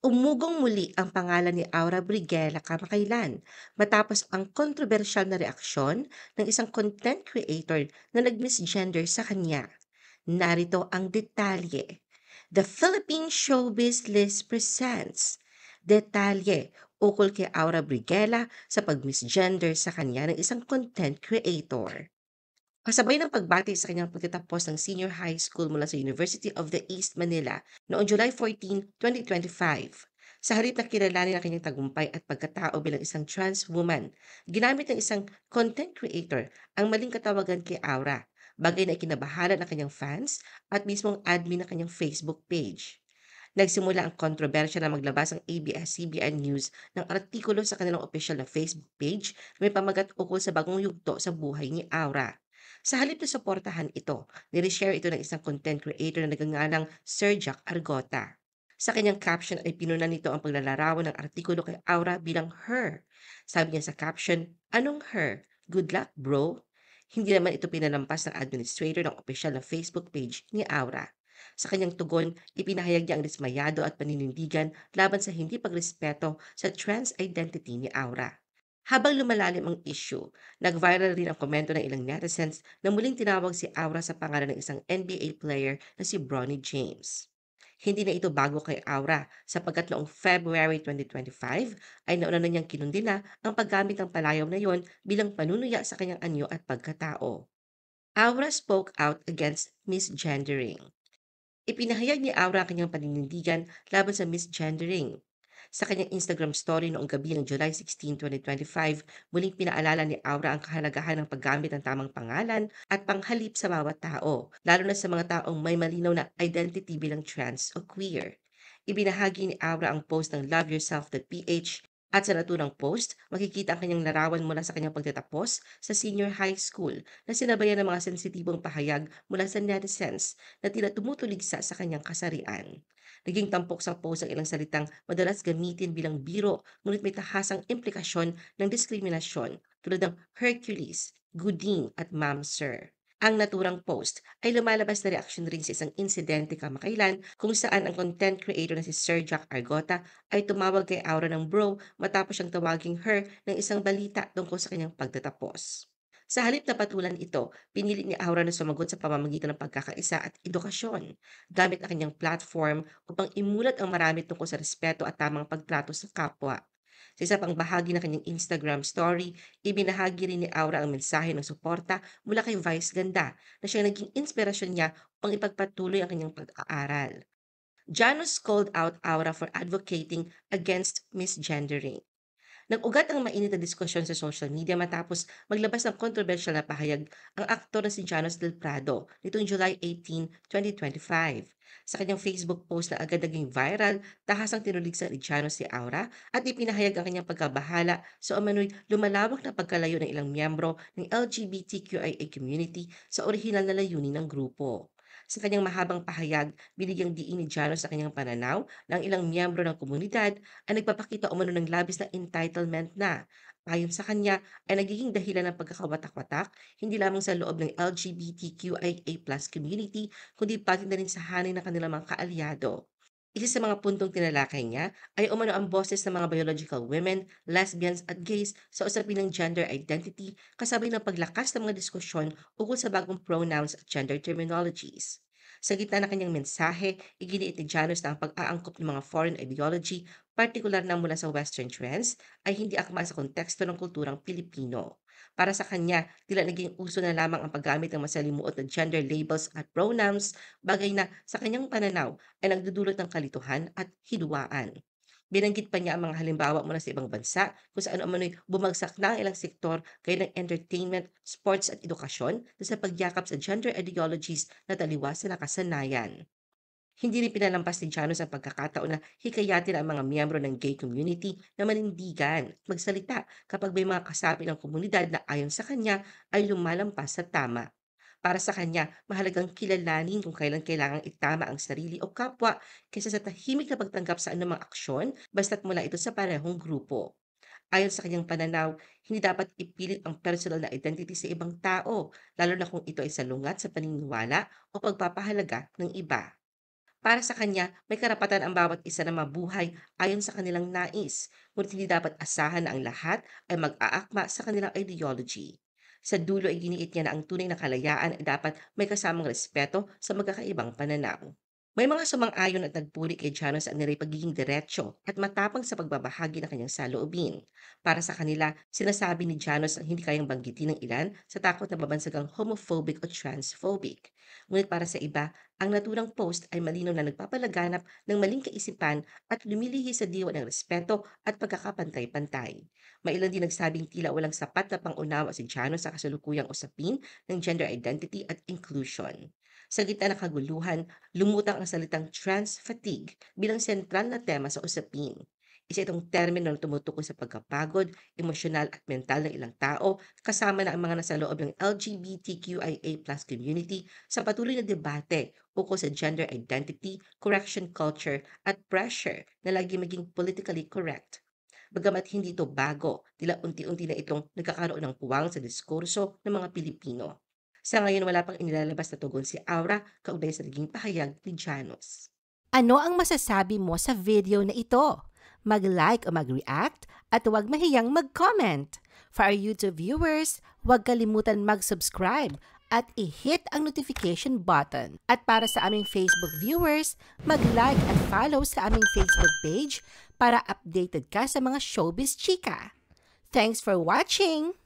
Umugong muli ang pangalan ni Aura Briguela kamakailan matapos ang kontrobersyal na reaksyon ng isang content creator na nag-misgender sa kanya. Narito ang detalye. The Philippine Showbiz List presents detalye ukol kay Aura Briguela sa pag-misgender sa kanya ng isang content creator. Kasabay ng pagbati sa kanyang pagtatapos ng senior high school mula sa University of the East Manila noong July 14, 2025. Sa halip na kilalanin ang kanyang tagumpay at pagkatao bilang isang trans woman, ginamit ng isang content creator ang maling katawagan kay Aura, bagay na ikinabahala ng kanyang fans at mismong admin ng kanyang Facebook page. Nagsimula ang kontrobersya na maglabas ang ABS-CBN News ng artikulo sa kanilang opisyal na Facebook page na may pamagat ukol sa bagong yugto sa buhay ni Aura. Sa halip na suportahan ito, nireshare ito ng isang content creator na nagngangalang Sir Jack Argota. Sa kanyang caption ay pinunan nito ang paglalarawan ng artikulo kay Aura bilang her. Sabi niya sa caption, "Anong her? Good luck, bro." Hindi naman ito pinalampas ng administrator ng opisyal na Facebook page ni Aura. Sa kanyang tugon, ipinahayag niya ang dismayado at paninindigan laban sa hindi pagrespeto sa trans identity ni Aura. Habang lumalalim ang issue, nag-viral rin ang komento ng ilang netizens na muling tinawag si Aura sa pangalan ng isang NBA player na si Bronny James. Hindi na ito bago kay Aura sapagkat noong February 2025 ay nauna na niyang kinundina ang paggamit ng palayaw na yon bilang panunuya sa kanyang anyo at pagkatao. Aura spoke out against misgendering. Ipinahayag ni Aura ang kanyang paninindigan laban sa misgendering. Sa kanyang Instagram story noong gabi ng July 16, 2025, muling pinaalala ni Aura ang kahalagahan ng paggamit ng tamang pangalan at panghalip sa bawat tao, lalo na sa mga taong may malinaw na identity bilang trans o queer. Ibinahagi ni Aura ang post ng loveyourself.ph at sa naturang post, makikita ang kanyang larawan mula sa kanyang pagtatapos sa senior high school na sinabayan ng mga sensitibong pahayag mula sa netizens na tila tumutuligsa sa kanyang kasarian. Naging tampok sa post ang ilang salitang madalas gamitin bilang biro ngunit may tahasang implikasyon ng diskriminasyon tulad ng Hercules, Gooding at Ma'am Sir. Ang naturang post ay lumalabas na reaksyon rin sa isang insidente kamakailan kung saan ang content creator na si Sir Jack Argota ay tumawag kay Aura ng bro matapos siyang tawaging her ng isang balita tungkol sa kanyang pagtatapos. Sa halip na patulan ito, pinili ni Aura na sumagot sa pamamagitan ng pagkakaisa at edukasyon, gamit ang kanyang platform upang imulat ang marami tungkol sa respeto at tamang pagtrato sa kapwa. Sa isa pang bahagi ng kanyang Instagram story, ibinahagi rin ni Aura ang mensahe ng suporta mula kay Vice Ganda na siyang naging inspirasyon niya upang ipagpatuloy ang kanyang pag-aaral. Janus called out Aura for advocating against misgendering. Nag-ugat ang mainit na diskusyon sa social media matapos maglabas ng kontrobersyal na pahayag ang aktor na si Janos Del Prado nitong July 18, 2025. Sa kanyang Facebook post na agad naging viral, tahasang tinuligsa ni Janos si Aura at ipinahayag ang kanyang pagkabahala sa umano'y lumalawak na pagkalayo ng ilang miyembro ng LGBTQIA community sa orihinal na layunin ng grupo. Sa kanyang mahabang pahayag, binigyang diin ni Janos sa kanyang pananaw na ang ilang miyembro ng komunidad ay nagpapakita umano ng labis na entitlement na. Ayon sa kanya, ay nagiging dahilan ng pagkakawatak-watak hindi lamang sa loob ng LGBTQIA+ community, kundi pati na rin sa hanay ng kanilang mga kaalyado. Isa sa mga puntong tinalakay niya ay umano ang boses ng mga biological women, lesbians at gays sa usapin ng gender identity kasabay ng paglakas ng mga diskusyon ukol sa bagong pronouns at gender terminologies. Sa gitna ng kanyang mensahe, iginiit ni Janus na ang pag-aangkop ng mga foreign ideology, partikular na mula sa Western trends, ay hindi akma sa konteksto ng kulturang Pilipino. Para sa kanya, tila naging uso na lamang ang paggamit ng masalimuot na gender labels at pronouns, bagay na sa kanyang pananaw ay nagdudulot ng kalituhan at hidwaan. Binanggit pa niya ang mga halimbawa mula sa ibang bansa kung saan umano'y bumagsak na ang ilang sektor gaya ng entertainment, sports at edukasyon na sa pagyakap sa gender ideologies na taliwas sa nakasanayan. Hindi rin pinalampas ni Janos ang pagkakataon na hikayatin ang mga miyembro ng gay community na manindigan at magsalita kapag may mga kasapi ng komunidad na ayon sa kanya ay lumalampas sa tama. Para sa kanya, mahalagang kilalanin kung kailan kailangang itama ang sarili o kapwa kaysa sa tahimik na pagtanggap sa anumang aksyon basta't mula ito sa parehong grupo. Ayon sa kanyang pananaw, hindi dapat ipilit ang personal na identity sa ibang tao, lalo na kung ito ay salungat sa paniniwala o pagpapahalaga ng iba. Para sa kanya, may karapatan ang bawat isa na mabuhay ayon sa kanilang nais, ngunit hindi dapat asahan na ang lahat ay mag-aakma sa kanilang ideology. Sa dulo ay giniit niya na ang tunay na kalayaan ay dapat may kasamang respeto sa magkakaibang pananaw. May mga sumang-ayon at nagpuri kay Janos ang nilay pagiging diretsyo at matapang sa pagbabahagi ng kanyang saloobin. Para sa kanila, sinasabi ni Janos ang hindi kayang banggitin ng ilan sa takot na mabansagang homophobic o transphobic. Ngunit para sa iba, ang naturang post ay malinaw na nagpapalaganap ng maling kaisipan at lumilihi sa diwa ng respeto at pagkakapantay-pantay. May ilan din nagsabing tila walang sapat na pangunawa si Janos sa kasalukuyang usapin ng gender identity at inclusion. Sa gitna ng kaguluhan, lumutang ang salitang trans fatigue bilang sentral na tema sa usapin. Isa itong termino na tumutukoy sa pagkapagod, emosyonal at mental ng ilang tao, kasama na ang mga nasa loob ng LGBTQIA+ community sa patuloy na debate ukol sa gender identity, correction culture, at pressure na lagi maging politically correct. Bagamat hindi ito bago, tila unti-unti na itong nagkakaroon ng puwang sa diskurso ng mga Pilipino. Sa ngayon wala pang inilalabas na tugon si Aura kaugnay sa naging pahayag ni Janos. Ano ang masasabi mo sa video na ito? Mag-like o mag-react at huwag mahiyang mag-comment. For our YouTube viewers, huwag kalimutan mag-subscribe at i-hit ang notification button. At para sa aming Facebook viewers, mag-like at follow sa aming Facebook page para updated ka sa mga showbiz chika. Thanks for watching!